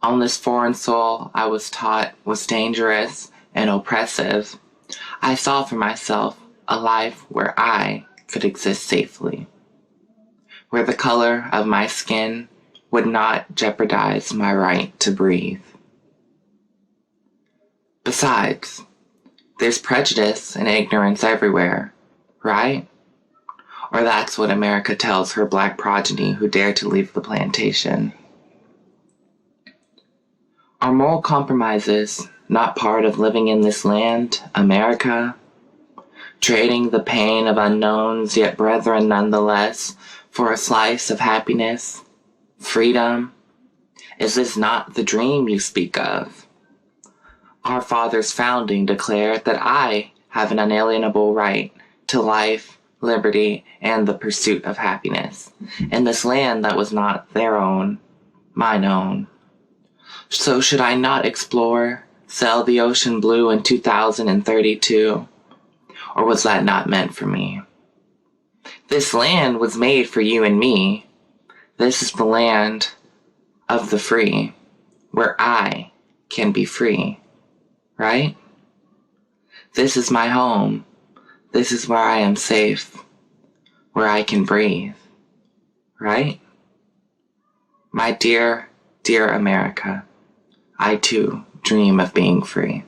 On this foreign soil I was taught was dangerous and oppressive, I saw for myself a life where I could exist safely, where the color of my skin would not jeopardize my right to breathe. Besides, there's prejudice and ignorance everywhere, right? Or that's what America tells her black progeny who dare to leave the plantation. Are moral compromises not part of living in this land, America? Trading the pain of unknowns, yet brethren nonetheless, for a slice of happiness, freedom? Is this not the dream you speak of? Our father's founding declared that I have an unalienable right to life, liberty, and the pursuit of happiness, in this land that was not their own, mine own. So should I not explore, sail the ocean blue in 2032? Or was that not meant for me? This land was made for you and me. This is the land of the free, where I can be free, right? This is my home. This is where I am safe, where I can breathe, right? My dear, dear America, I too dream of being free.